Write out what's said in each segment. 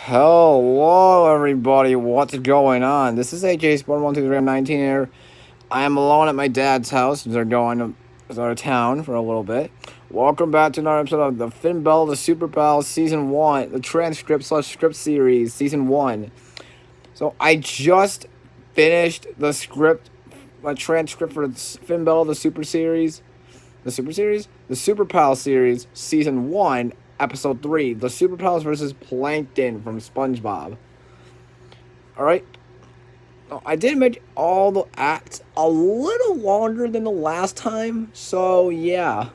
Hello, everybody. What's going on? This is AJ Sport 123. I'm 19 here. I am alone at my dad's house. They're going to town for a little bit. Welcome back to another episode of the Phinbella, the Super Pals, Season 1, the Transcript / Script Series, Season 1. So, I just finished the script, my transcript for Phinbella, the Super Series. The Super Series? The Super Pal Series, Season 1. Episode 3, the Super Pals versus Plankton from SpongeBob. Alright. I did make all the acts a little longer than the last time, so yeah.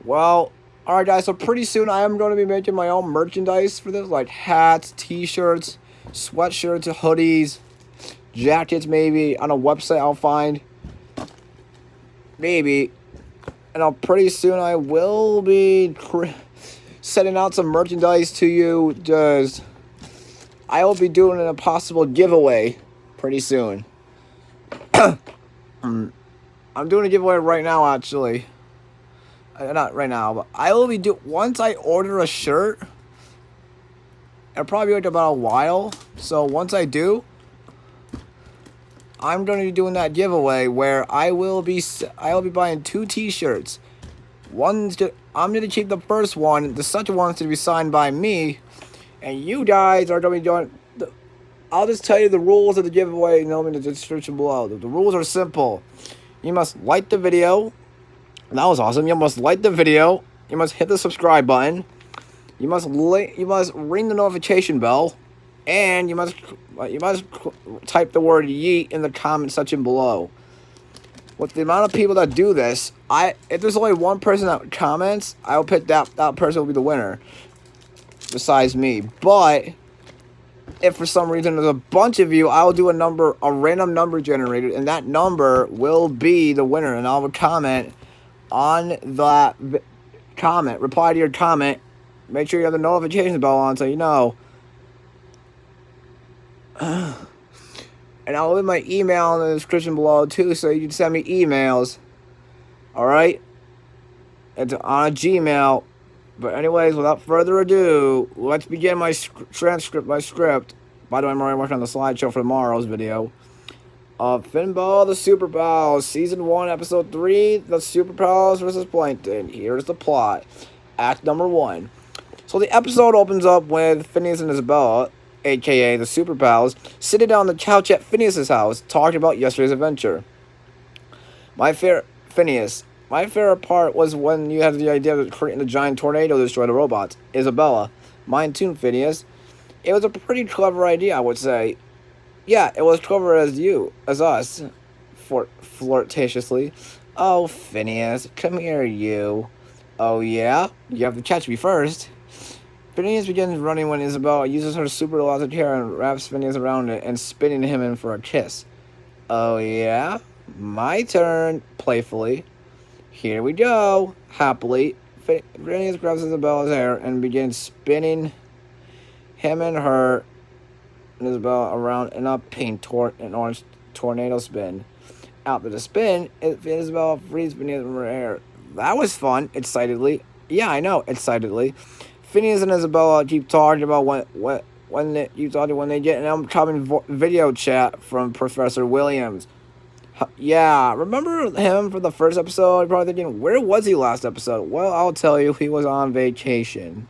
Well, alright guys, so pretty soon I am going to be making my own merchandise for this, like hats, t-shirts, sweatshirts, hoodies, jackets maybe, on a website I'll find. Maybe. And pretty soon I will be sending out some merchandise to you. I will be doing a possible giveaway pretty soon. I'm doing a giveaway right now, actually. Not right now, but I will be once I order a shirt. It'll probably take about a while. So once I do, I'm going to be doing that giveaway where I will be buying 2 t-shirts. I'm going to keep the first one. The second one is to be signed by me. And you guys are going to be doing... I'll just tell you the rules of the giveaway in the description below. The rules are simple. You must like the video. That was awesome. You must like the video. You must hit the subscribe button. You must ring the notification bell. And you must type the word yeet in the comment section below. With the amount of people that do this, if there's only one person that comments, I'll pick that person will be the winner. Besides me. But if for some reason there's a bunch of you, I'll do a random number generated, and that number will be the winner. And I'll comment on that comment. Reply to your comment. Make sure you have the notification bell on so you know. And I'll leave my email in the description below too, so you can send me emails. Alright? It's on Gmail. But anyways, without further ado, let's begin my transcript, my script. By the way, I'm already working on the slideshow for tomorrow's video. Of Phinbella, the Super Pals, Season 1, Episode 3, the Super Pals versus Plankton. Here's the plot. Act number 1. So the episode opens up with Phineas and Isabella, a.k.a. the Super Pals, sitting down on the couch at Phineas's house, talking about yesterday's adventure. Phineas, my favorite part was when you had the idea of creating a giant tornado to destroy the robots. Isabella, mine too, Phineas. It was a pretty clever idea, I would say. Yeah, it was clever as us, flirtatiously. Oh, Phineas, come here, you. Oh, yeah? You have to catch me first. Phineas begins running when Isabella uses her super elastic hair and wraps Phineas around it and spinning him in for a kiss. Oh, yeah? My turn, playfully. Here we go, happily. Phineas grabs Isabella's hair and begins spinning him and her and Isabella around in a orange tornado spin. After the spin, Isabella frees Phineas from her hair. That was fun, excitedly. Yeah, I know, excitedly. Phineas and Isabella keep talking about when they get an upcoming video chat from Professor Williams. Yeah, remember him from the first episode? You're probably thinking, where was he last episode? Well, I'll tell you, he was on vacation.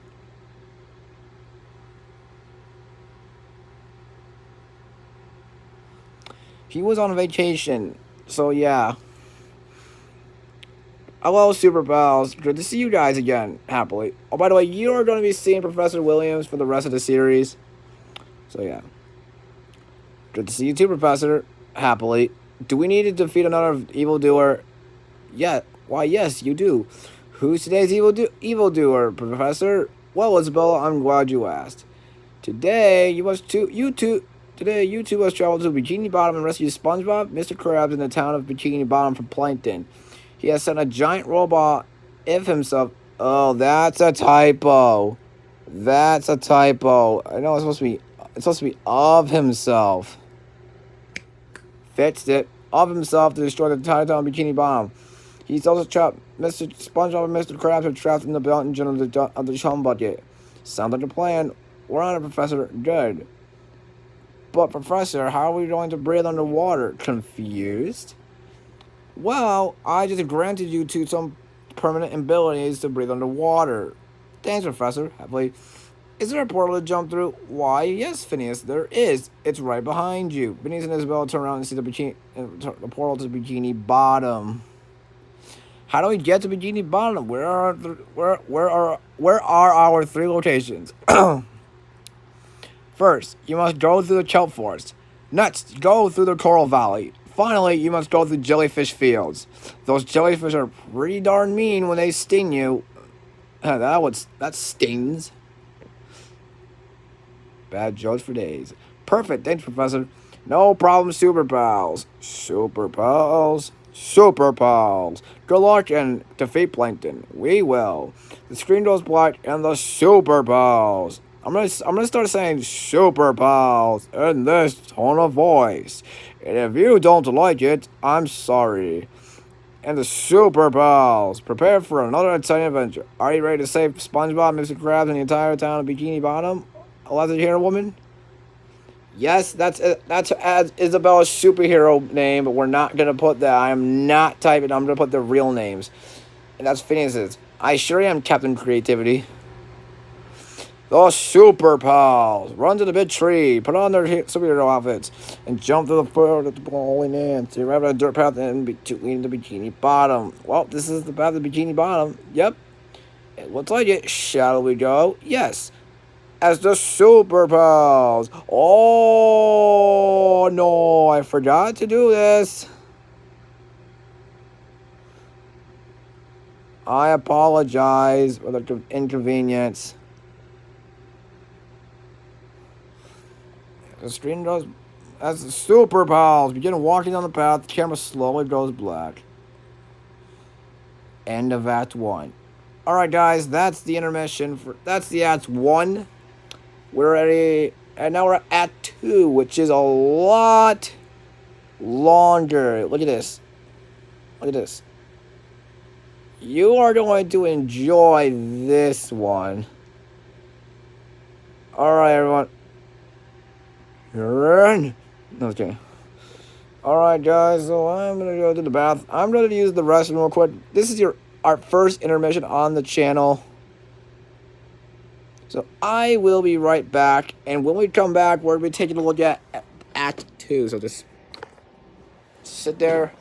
He was on vacation, so yeah. Hello, Super Pals. Good to see you guys again, happily. Oh, by the way, you are going to be seeing Professor Williams for the rest of the series. So, yeah. Good to see you too, Professor, happily. Do we need to defeat another evildoer? Yeah. Why, yes, you do. Who's today's evildoer, Professor? Well, Isabella, I'm glad you asked. Today, you two must travel to Bikini Bottom and rescue SpongeBob, Mr. Krabs, in the town of Bikini Bottom from Plankton. He has sent a giant robot of himself. Oh, that's a typo. That's a typo. I know it's supposed to be of himself. Fixed it. Of himself to destroy the entire town of Bikini Bottom. He's also trapped. SpongeBob and Mr. Krabs are trapped in the belt engine of the chum bucket. Sounds like a plan. We're on it, Professor. Good. But, Professor, how are we going to breathe underwater? Confused? Well, I just granted you to some permanent abilities to breathe underwater. Thanks, Professor. Happily. Is there a portal to jump through? Why, yes, Phineas, there is. It's right behind you. Phineas and Isabel turn around and see the portal to Bikini Bottom. How do we get to Bikini Bottom? Where are our 3 locations? First, you must go through the kelp forest. Next, go through the coral valley. Finally, you must go through jellyfish fields. Those jellyfish are pretty darn mean when they sting you. That stings. Bad jokes for days. Perfect, thanks, Professor. No problem, Super Pals. Super Pals. Super Pals. Good luck and defeat Plankton. We will. The screen goes black and the Super Pals. I'm gonna start saying Super Pals in this tone of voice. And if you don't like it, I'm sorry. And the Super Pals. Prepare for another exciting adventure. Are you ready to save SpongeBob, Mr. Krabs, and the entire town of Bikini Bottom? Electric Hero Woman? Yes, that's Isabella's superhero name, but we're not gonna put that. I am not typing. I'm gonna put the real names, and that's Phineas's. I sure am Captain Creativity. The Super Pals run to the big tree, put on their superhero outfits, and jump through the field at the bowling ants. They arrive at a dirt path in between the Bikini Bottom. Well, this is the path of the Bikini Bottom. Yep, it looks like it. Shall we go? Yes. As the Super Pals. Oh, no, I forgot to do this. I apologize for the inconvenience. The screen goes, as the Super Pals begin walking down the path, the camera slowly goes black. End of Act 1. Alright, guys, that's the intermission. That's the Act 1. We're ready, and now we're at Act 2, which is a lot longer. Look at this. Look at this. You are going to enjoy this one. Alright, everyone. Okay. Alright, guys, so I'm going to go to the bath. I'm going to use the restroom real quick. This is our first intermission on the channel. So I will be right back, and when we come back, we're going to be taking a look at Act 2. So just sit there,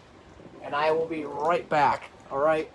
and I will be right back. Alright?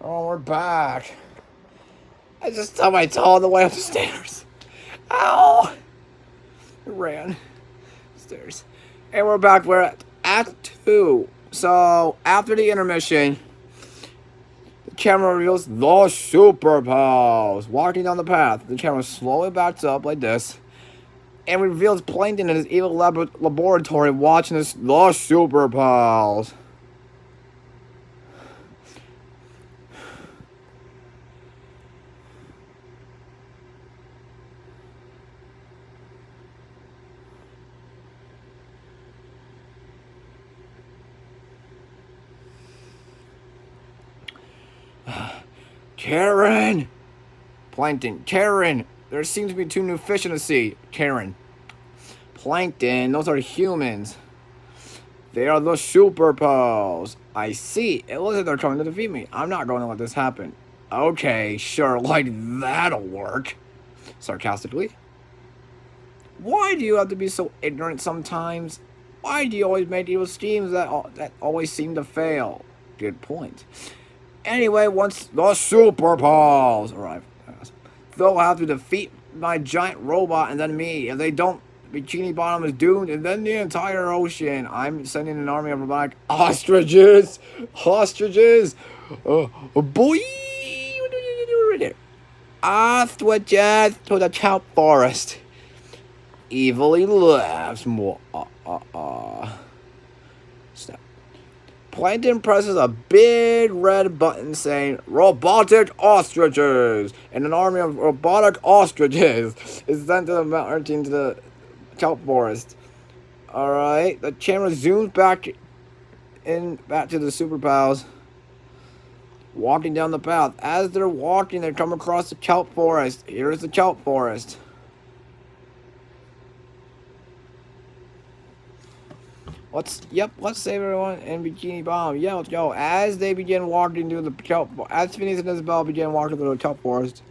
Oh, we're back. I just stubbed my toe on the way up the stairs. Ow! I ran stairs. And we're back. We're at Act 2. So, after the intermission, the camera reveals the Super Pals walking down the path. The camera slowly backs up like this and reveals Plankton in his evil laboratory watching the Super Pals. Karen! Plankton, Karen! There seems to be 2 new fish in the sea. Karen. Plankton, those are humans. They are the Super Pals. I see. It looks like they're trying to defeat me. I'm not going to let this happen. Okay, sure, like that'll work. Sarcastically. Why do you have to be so ignorant sometimes? Why do you always make evil schemes that always seem to fail? Good point. Anyway, once the Super Pals arrive, they'll have to defeat my giant robot and then me. If they don't, Bikini Bottom is doomed, and then the entire ocean. I'm sending an army of robotic ostriches. Ostriches. Boy. Ostriches to the kelp forest. Evilly laughs more. Snap. Plankton presses a big red button saying, "Robotic ostriches!" And an army of robotic ostriches is sent to the mountain to the kelp forest. Alright, the camera zooms back to the Super Pals walking down the path. As they're walking, they come across the kelp forest. Here's the kelp forest. Let's save everyone in Bikini Bottom. Yeah, let's go. As they begin walking through the kelp, as Phineas and Isabella begin walking through the kelp forest,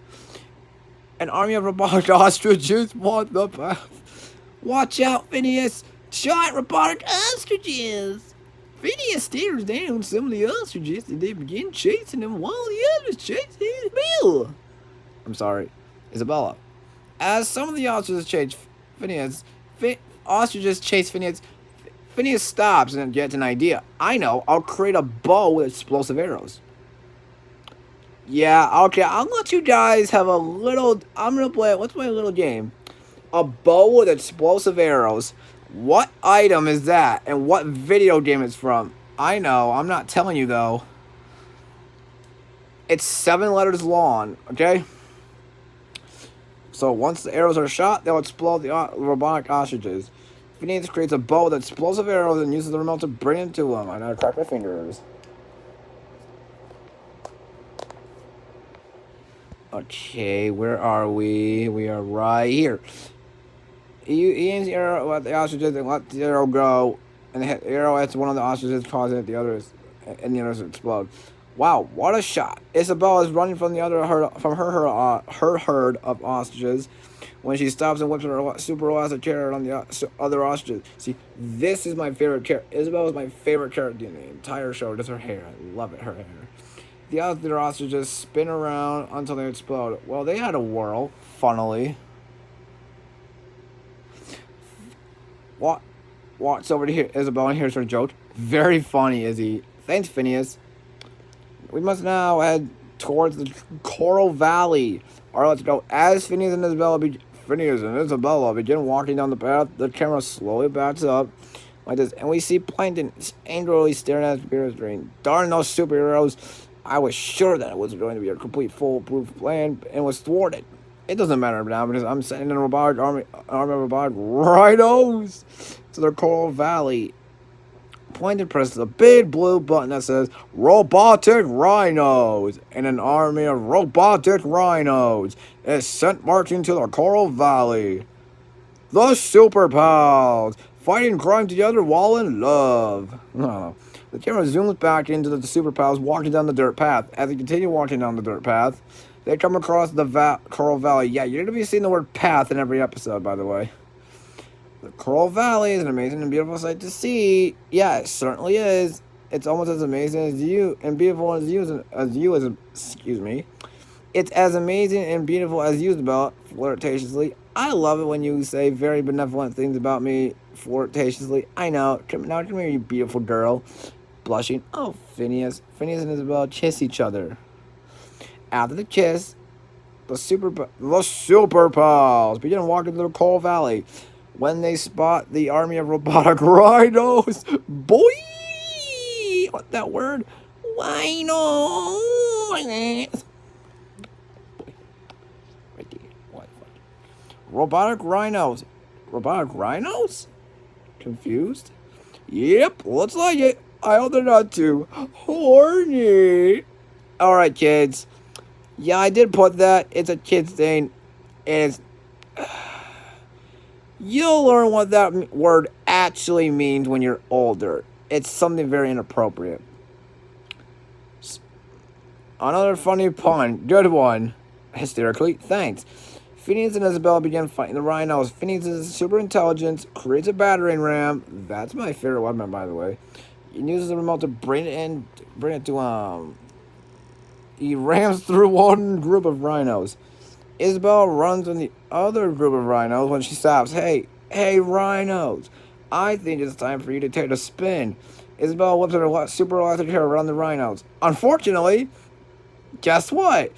an army of robotic ostriches walk the path. Watch out, Phineas! Giant robotic ostriches! Phineas stares down some of the ostriches and they begin chasing him while the others chase Isabella. I'm sorry, Isabella. As some of the ostriches chase Phineas, Phineas stops and gets an idea. I know, I'll create a bow with explosive arrows. Yeah, okay, I'll let you guys have a little... I'm gonna play... Let's play a little game. A bow with explosive arrows. What item is that? And what video game it's from? I know, I'm not telling you, though. It's 7 letters long, okay? So, once the arrows are shot, they'll explode the robotic ostriches. Phineas creates a bow with explosive arrows and uses the remote to bring it to him. I gotta crack my fingers. Okay, where are we? We are right here. He aims the arrow at the ostriches and let the arrow go. And the arrow hits one of the ostriches, causing the others to explode. Wow, what a shot! Isabella is running from her herd of ostriches. When she stops and whips her super elastic carrot on the other ostriches. See, this is my favorite character. Isabella is my favorite character in the entire show. Just her hair. I love it, her hair. The other ostriches spin around until they explode. Well, they had a whirl, funnily. Walks over to here, Isabella, and here's her joke. Very funny, Izzy. Thanks, Phineas. We must now head towards the Coral Valley. Alright, let's go. As Phineas and Isabella begin walking down the path, the camera slowly backs up like this, and we see Plankton angrily staring at his computer screen. Darn those superheroes! I was sure that it was going to be a complete foolproof plan and was thwarted. It doesn't matter now because I'm sending a robotic army of robotic rhinos to the Coral Valley. Plankton presses a big blue button that says Robotic Rhinos, and an army of robotic rhinos is sent marching to the Coral Valley. The Super Pals, fighting crime together while in love. The camera zooms back into the Super Pals walking down the dirt path. As they continue walking down the dirt path, they come across the Coral Valley. Yeah, you're going to be seeing the word path in every episode, by the way. The Coral Valley is an amazing and beautiful sight to see. Yeah, it certainly is. It's almost as amazing as you and beautiful as you as excuse me. It's as amazing and beautiful as you, Isabella, flirtatiously. I love it when you say very benevolent things about me flirtatiously. I know. Now come here, you beautiful girl. Blushing. Oh, Phineas. Phineas and Isabella kiss each other. After the kiss, the super pals begin walking through the coal valley. When they spot the army of robotic rhinos, boy, what that word? Rhino. Right there. What? Robotic rhinos. Robotic rhinos? Confused? Yep, looks like it. I hope they're not too horny. Alright, kids. Yeah, I did put that. It's a kid's thing. And it's. You'll learn what that word actually means when you're older. It's something very inappropriate. Another funny pun. Good one. Hysterically. Thanks. Phineas and Isabella begin fighting the rhinos. Phineas' super intelligence creates a battering ram. That's my favorite weapon, by the way. He uses the remote to bring it to He rams through one group of rhinos. Isabella runs on the other group of rhinos when she stops. Hey, rhinos! I think it's time for you to take a spin. Isabella whips her super electric hair around the rhinos. Unfortunately, guess what?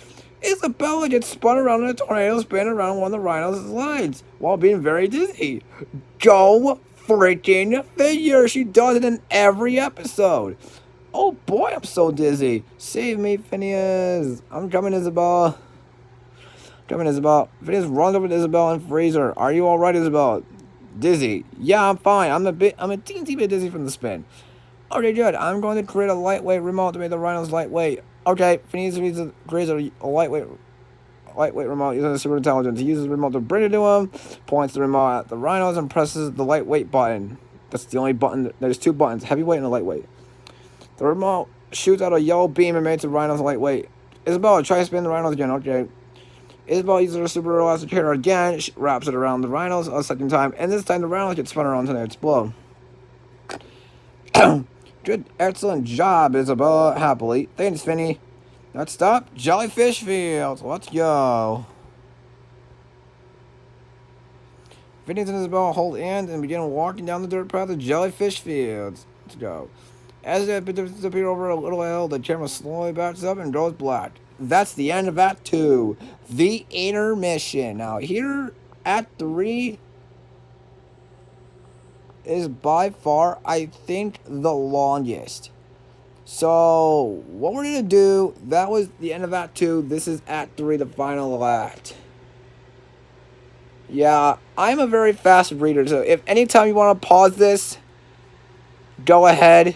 Isabella gets spun around in a tornado, spin around one of the rhinos' legs while being very dizzy. Go freaking figure! She does it in every episode. Oh boy, I'm so dizzy. Save me, Phineas. I'm coming, Isabella. Phineas runs over to Isabella and frees her. Are you alright, Isabella? Dizzy. Yeah, I'm fine. I'm a teensy bit dizzy from the spin. Okay, good. I'm going to create a lightweight remote to make the rhinos lightweight. Okay, Phineas creates a lightweight remote using super intelligence. He uses the remote to bring it to him, points the remote at the rhinos, and presses the lightweight button. That's the only button. There's two buttons, heavyweight and a lightweight. The remote shoots out a yellow beam and makes the rhinos lightweight. Isabella, try to spin the rhinos again. Okay. Isabella uses her super elastic hair again. She wraps it around the rhinos a second time, and this time the rhinos get spun around to explode. Good, excellent job, Isabella. Happily. Thanks, Finny. Let's stop. Jellyfish Fields. Let's go. Phineas and Isabella hold hands and begin walking down the dirt path of Jellyfish Fields. Let's go. As they disappear over a little hill, the camera slowly backs up and goes black. That's the end of Act 2. The intermission. Now, here, Act 3 is by far, I think, the longest. So, what we're going to do, that was the end of Act 2. This is Act 3, the final act. Yeah, I'm a very fast reader, so if anytime you want to pause this, go ahead.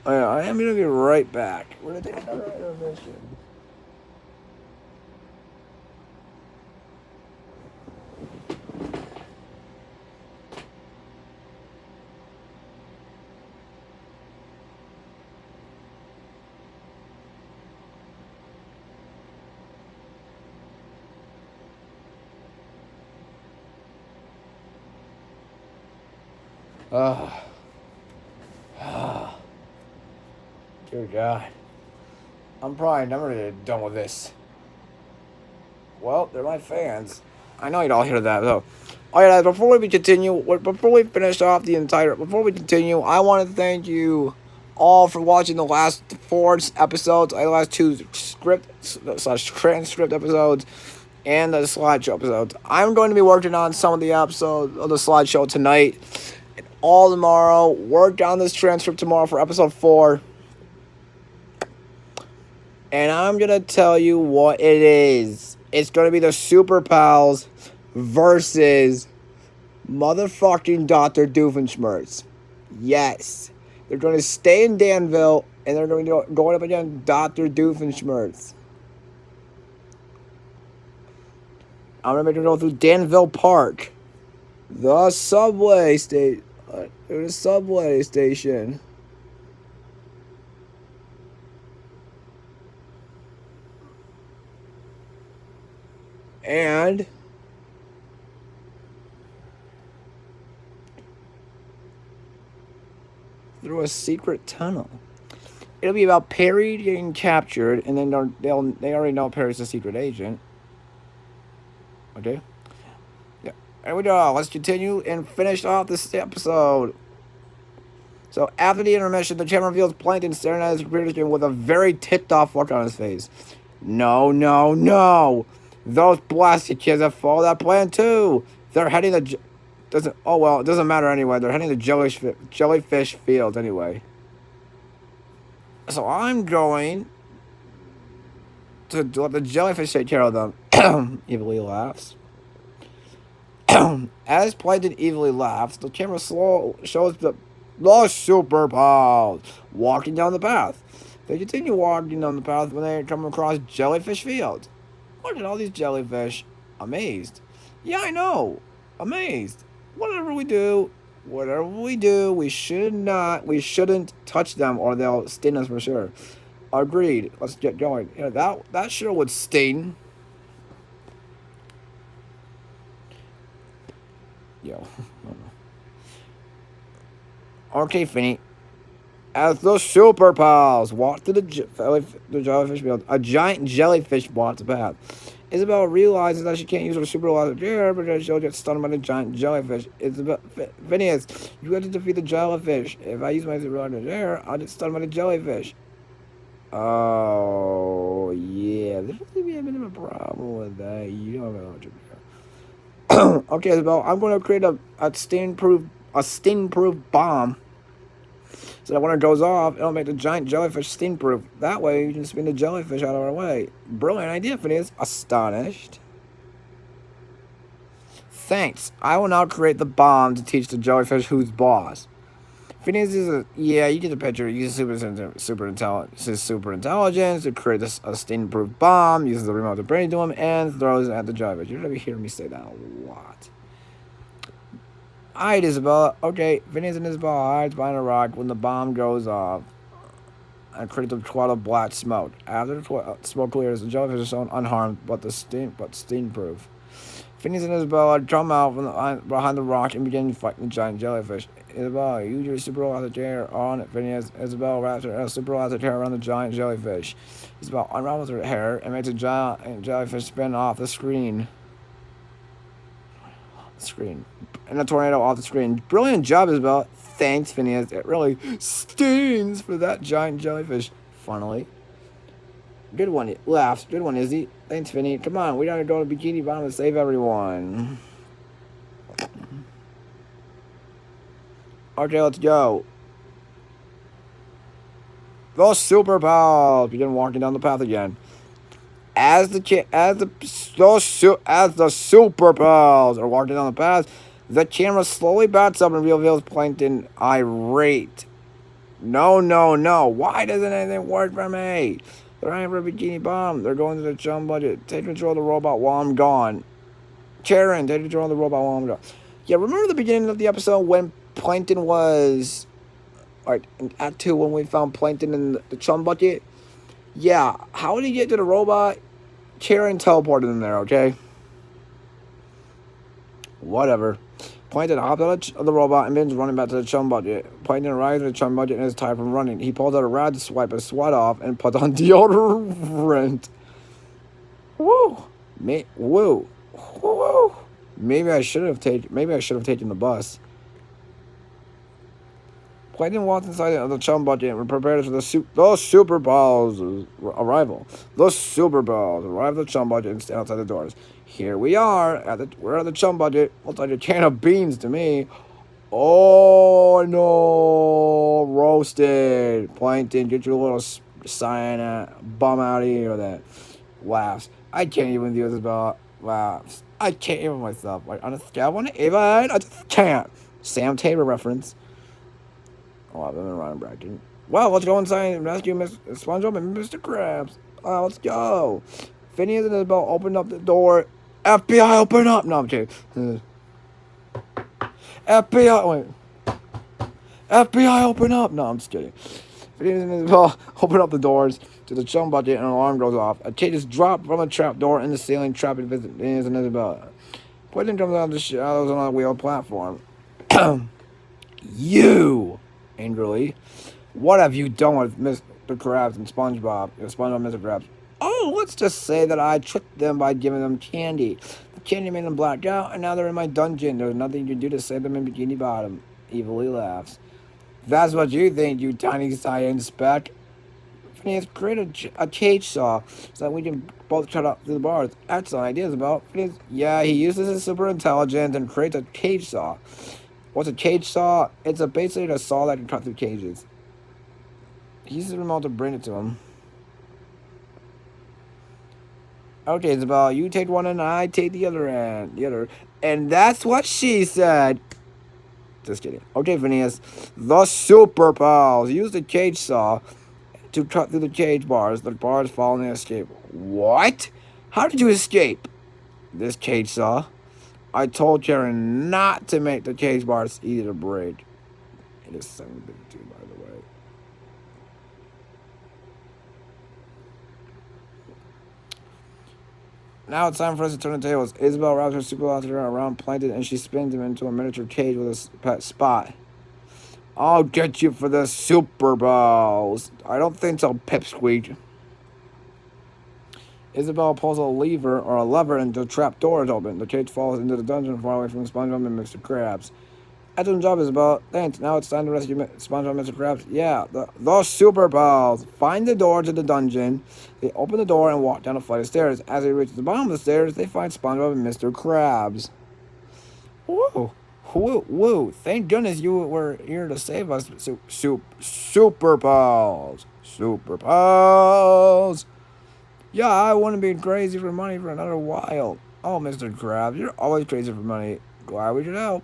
I am going to be right back. We're going to take another intermission. Dear God. I'm probably never done with this. Well, they're my fans. I know you'd all hear that, though. Alright, guys, before we continue, before we continue, I want to thank you all for watching the last 4 episodes, the last 2 transcript episodes, and the slideshow episodes. I'm going to be working on some of the episodes of the slideshow tonight and all tomorrow. Work on this transcript tomorrow for episode 4. And I'm going to tell you what it is. It's going to be the Super Pals versus motherfucking Dr. Doofenshmirtz. Yes. They're going to stay in Danville, and they're going to be going up against Dr. Doofenshmirtz. I'm going to make them go through Danville Park. The subway station. And through a secret tunnel. It'll be about Perry getting captured, and then they already know Perry's a secret agent. Okay. Yeah. There we go. Let's continue and finish off this episode. So after the intermission, the channel reveals Plankton staring at his computer screen with a very ticked-off look on his face. No, no, no! Those blasted kids have followed that plan too. They're heading the it doesn't matter anyway. They're heading the jellyfish field anyway. So I'm going to let the jellyfish take care of them. Evilly laughs. As Plankton evilly laughs, the camera shows the super pals walking down the path. They continue walking down the path when they come across jellyfish fields. Look at all these jellyfish. Amazed. Yeah, I know. Amazed. Whatever we do, we shouldn't touch them or they'll sting us for sure. Agreed. Let's get going. Yeah, that sure would sting. Yo. Okay, Finny. As the super pals walk to the jellyfish field, a giant jellyfish blocks the path. Isabel realizes that she can't use her super laser gear because she'll get stunned by the giant jellyfish. Phineas, you have to defeat the jellyfish. If I use my super laser gear, I'll get stunned by the jellyfish. Oh, yeah. There's going to be a bit of a problem with that. You don't know what to do. Okay, Isabel, I'm going to create a sting-proof bomb. So that when it goes off, it'll make the giant jellyfish sting-proof. That way, you can spin the jellyfish out of our way. Brilliant idea, Phineas. Astonished. Thanks. I will now create the bomb to teach the jellyfish who's boss. Phineas you get the picture. He uses super intelligence to create a sting-proof bomb, uses the remote to bring it to him, and throws it at the jellyfish. You're going to hear me say that a lot. Alright, Isabella. Okay, Phineas and Isabella hides behind a rock when the bomb goes off and creates a cloud of black smoke. After the smoke clears, the jellyfish is shown unharmed, but sting-proof. Phineas and Isabella come out from behind the rock and begin fighting the giant jellyfish. Isabella, use your super elastic hair on it, Phineas. Isabella wraps her super elastic hair around the giant jellyfish. Isabella unravels her hair and makes a giant jellyfish spin off the screen. And a tornado off the screen. Brilliant job, Isabel. Thanks, Phineas. It really stings for that giant jellyfish. Funnily. Good one. Laughs. Good one, Izzy. Thanks, Finny. Come on, we gotta go to Bikini Bottom to save everyone. Okay, let's go. Those super pals begin walking down the path again. As the super pals are walking down the path, the camera slowly backs up and reveals Plankton irate. No. Why doesn't anything work for me? They're running for a Bikini Bomb. They're going to the chum budget. Take control of the robot while I'm gone. Karen, take control of the robot while I'm gone. Yeah, remember the beginning of the episode when Plankton was... Alright, in Act 2 when we found Plankton in the chum bucket? Yeah, how did he get to the robot? Karen teleported him there, okay? Whatever. Plankton hopped out of the robot and begins running back to the chum bucket. Plankton arrives at the chum bucket and is tired from running. He pulls out a rag to swipe his sweat off and puts on deodorant. Woo! Woo! Maybe I should have taken the bus. Plankton walks inside of the chum bucket and prepares for those super balls' arrival. Those super balls arrive at the chum bucket and stand outside the doors. Here we are. We're at the chum bucket. Looks like a can of beans to me. Oh no! Roasted. Plankton, get your little cyanide bum out of here with that. Laughs. I can't even do this about laughs. I can't even myself. Like on a scale of 1 to 8, I just can't. Sam Tabor reference. Oh, I've been around bragging. Well, let's go inside and rescue Miss SpongeBob and Mr. Krabs. Let's go. Phineas and Isabel opened up the door. FBI, open up! No, I'm kidding. FBI, open up! No, I'm just kidding. Phineas and Isabel open up the doors to the chum bucket and an alarm goes off. A kid is dropped from a trap door in the ceiling, trapping Phineas and Isabel. Plankton comes out of the shadows on a wheeled platform. You! angrily. What have you done with Mr. Krabs and SpongeBob? SpongeBob and Mr. Krabs. Oh, let's just say that I tricked them by giving them candy. The candy made them black out, and now they're in my dungeon. There's nothing you can do to save them in Bikini Bottom. Evilly laughs. That's what you think, you tiny science speck. Phineas, create a cage saw so that we can both cut up through the bars. Excellent ideas about Phineas. Yeah, he uses his super intelligence and creates a cage saw. What's a cage saw? It's basically a saw that can cut through cages. He uses the remote to bring it to him. Okay, Isabel, you take one and I take the other end. And that's what she said. Just kidding. Okay, Phineas. The Super Pals. Use the cage saw to cut through the cage bars. The bars fall and they escape. What? How did you escape? This cage saw. I told Karen not to make the cage bars easy to break. It is 7:52, by the way. Now it's time for us to turn the tables. Isabel wraps her super velocity around Plankton and she spins him into a miniature cage with a pet spot. I'll get you for the Super Balls. I don't think so, Pipsqueak. Isabel pulls a lever and the trap door is open. The cage falls into the dungeon far away from SpongeBob and Mr. Krabs. Excellent job, Isabel. Thanks. Now it's time to rescue SpongeBob and Mr. Krabs. Yeah, the Super Balls. Find the door to the dungeon. They open the door and walk down a flight of stairs. As they reach the bottom of the stairs, they find SpongeBob and Mr. Krabs. Whoa. Woo. Thank goodness you were here to save us. Super Balls. Super Balls. Yeah, I wouldn't be crazy for money for another while. Oh, Mr. Krabs, you're always crazy for money. Glad we could help.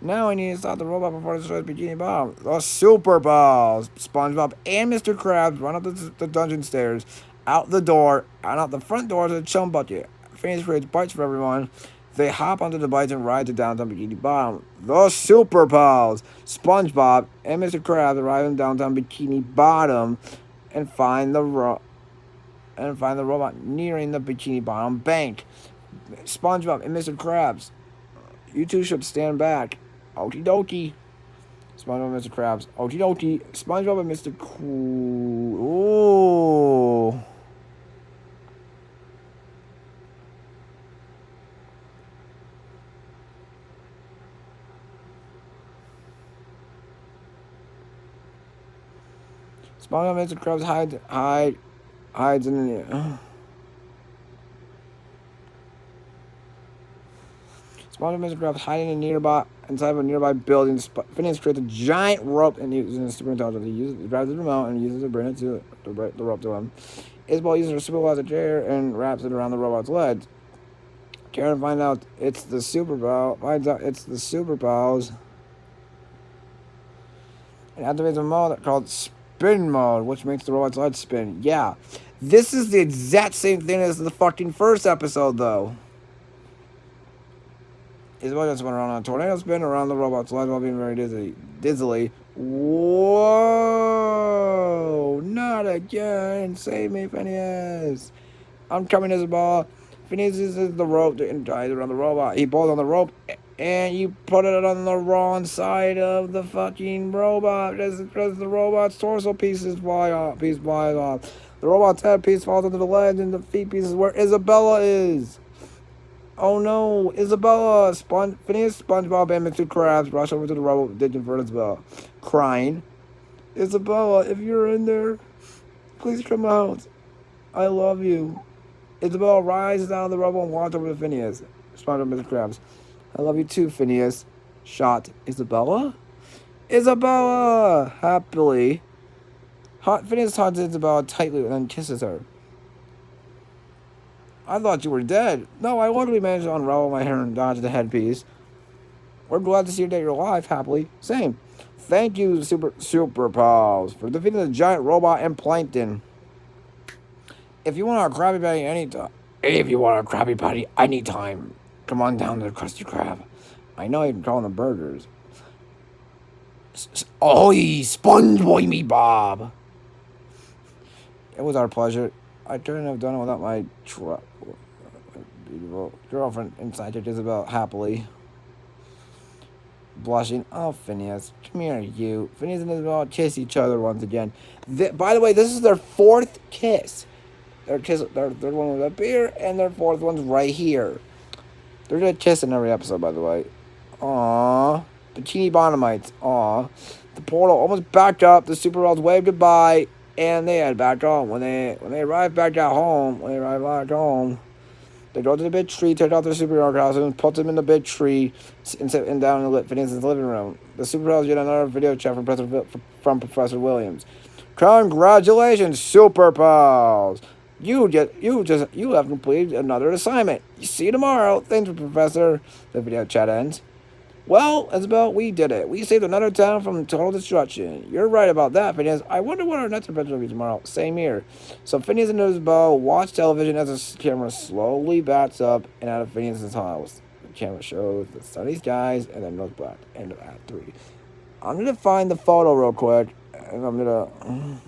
Now we need to stop the robot before it destroys Bikini Bottom. The Super Balls. SpongeBob and Mr. Krabs run up the dungeon stairs, out the door, and out the front door to the chum bucket. Phineas creates bites for everyone. They hop onto the bikes and ride to downtown Bikini Bottom. The Super Pals, SpongeBob, and Mr. Krabs arrive in downtown Bikini Bottom and find the robot nearing the Bikini Bottom bank. SpongeBob and Mr. Krabs, you two should stand back. Okie dokie. SpongeBob and Mr. Krabs. Okie dokie. SpongeBob and Mr. Ooh. SpongeBob and Mr. Krabs hides in the... SpongeBob and Mr. Krabs hiding inside of a nearby building. Phineas creates a giant rope and uses his super intelligence. He grabs the remote and uses it to bring it to the rope to him. Isabel uses her super velocity chair and wraps it around the robot's legs. Karen finds out it's the Super Pals. And activates a mode called Spin Mode, which makes the robot's legs spin. Yeah. This is the exact same thing as the fucking first episode, though. Isabel just went around on a tornado spin around the robot's legs while being very dizzily. Whoa! Not again! Save me, Phineas! I'm coming, Isabel. Phineas uses the rope to entice around the robot. He pulls on the rope, and you put it on the wrong side of the fucking robot. As the robot's torso pieces fly off. The robot's head piece falls onto the legs, and the feet pieces where Isabella is. Oh no, Isabella! Phineas, SpongeBob, and Mr. Krabs rush over to the robot digging for Isabella, crying. Isabella, if you're in there, please come out. I love you. Isabella rises out of the rubble and walks over to Phineas. SpongeBob and Mr. Krabs. I love you too, Phineas. Shot. Isabella? Isabella! Happily. Phineas hugs Isabella tightly and then kisses her. I thought you were dead. No, I luckily managed to unravel my hair and dodge the headpiece. We're glad to see that you're alive, happily. Same. Thank you, Super Pals, for defeating the giant robot and Plankton. If you want a Krabby Patty anytime, come on down to the Krusty Krab. I know you can call them burgers. Ahoy, Sponge Boy Me Bob. It was our pleasure. I couldn't have done it without my beautiful girlfriend inside it, Isabel, happily. blushing. Oh, Phineas, come here, you. Phineas and Isabel kiss each other once again. By the way, this is their fourth kiss. Their third one was up here, and their fourth one's right here. They're gonna kiss in every episode, by the way. Aww. The teeny Bonamites. Aww. The portal almost backed up. The superheroes waved goodbye, and they had back home. When they arrived back at home, they go to the big tree, take out their superhero costumes, put them in the big tree, and sit down in Phineas's living room. The superheroes get another video chat from Professor Williams. Congratulations, Super Pals! You have completed another assignment. See you tomorrow. Thanks, Professor. The video chat ends. Well, Isabel, we did it. We saved another town from total destruction. You're right about that, Phineas. I wonder what our next adventure will be tomorrow. Same here. So Phineas and Isabel watch television as the camera slowly backs up and out of Phineas's house. The camera shows the sunny skies and then goes black. End of Act 3. I'm going to find the photo real quick, and I'm going to...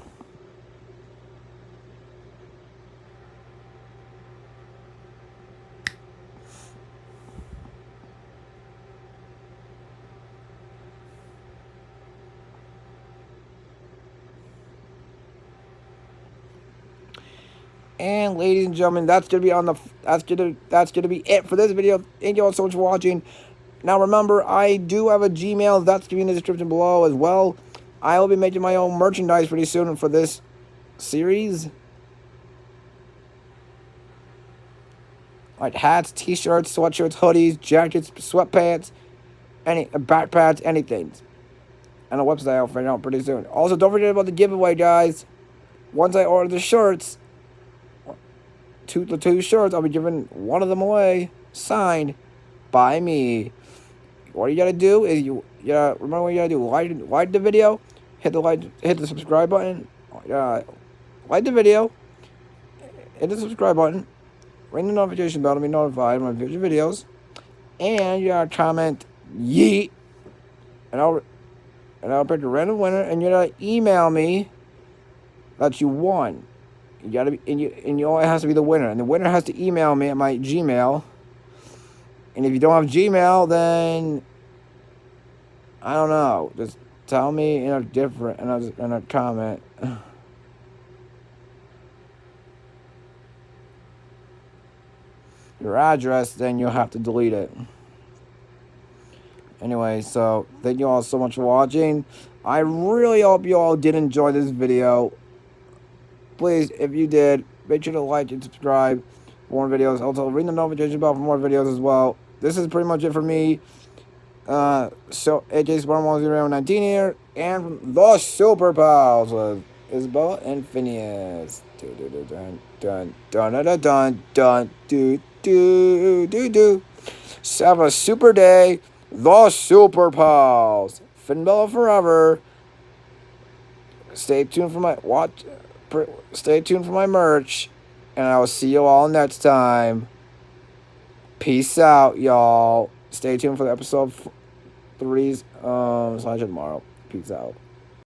And ladies and gentlemen, that's gonna be it for this video. Thank you all so much for watching. Now remember, I do have a Gmail. That's gonna be in the description below as well. I will be making my own merchandise pretty soon for this series, like hats, t-shirts, sweatshirts, hoodies, jackets, sweatpants, backpacks, anything. And a website I'll figure out pretty soon. Also, don't forget about the giveaway, guys. Once I order the shirts, the two shirts, I'll be giving one of them away, signed by me. What you gotta do is remember what you gotta do. Like the video, hit the subscribe button. Like the video, hit the subscribe button, ring the notification bell to be notified when I future videos, and you gotta comment yeet, and I'll pick a random winner, and you gotta email me that you won. You gotta be, and you only has to be the winner, and the winner has to email me at my Gmail. And if you don't have Gmail, then I don't know. Just tell me in a comment. Your address, then you'll have to delete it. Anyway, so thank you all so much for watching. I really hope you all did enjoy this video. Please, if you did, make sure to like and subscribe for more videos. Also, ring the notification bell for more videos as well. This is pretty much it for me. So, AJ-Spartan-1019 here, and from the Super Pals with Isabella and Phineas. So have a super day. The Super Pals. Phinbella forever. Stay tuned for my merch, and I will see you all next time. Peace out, y'all. Stay tuned for the episode 3's tomorrow. Peace out.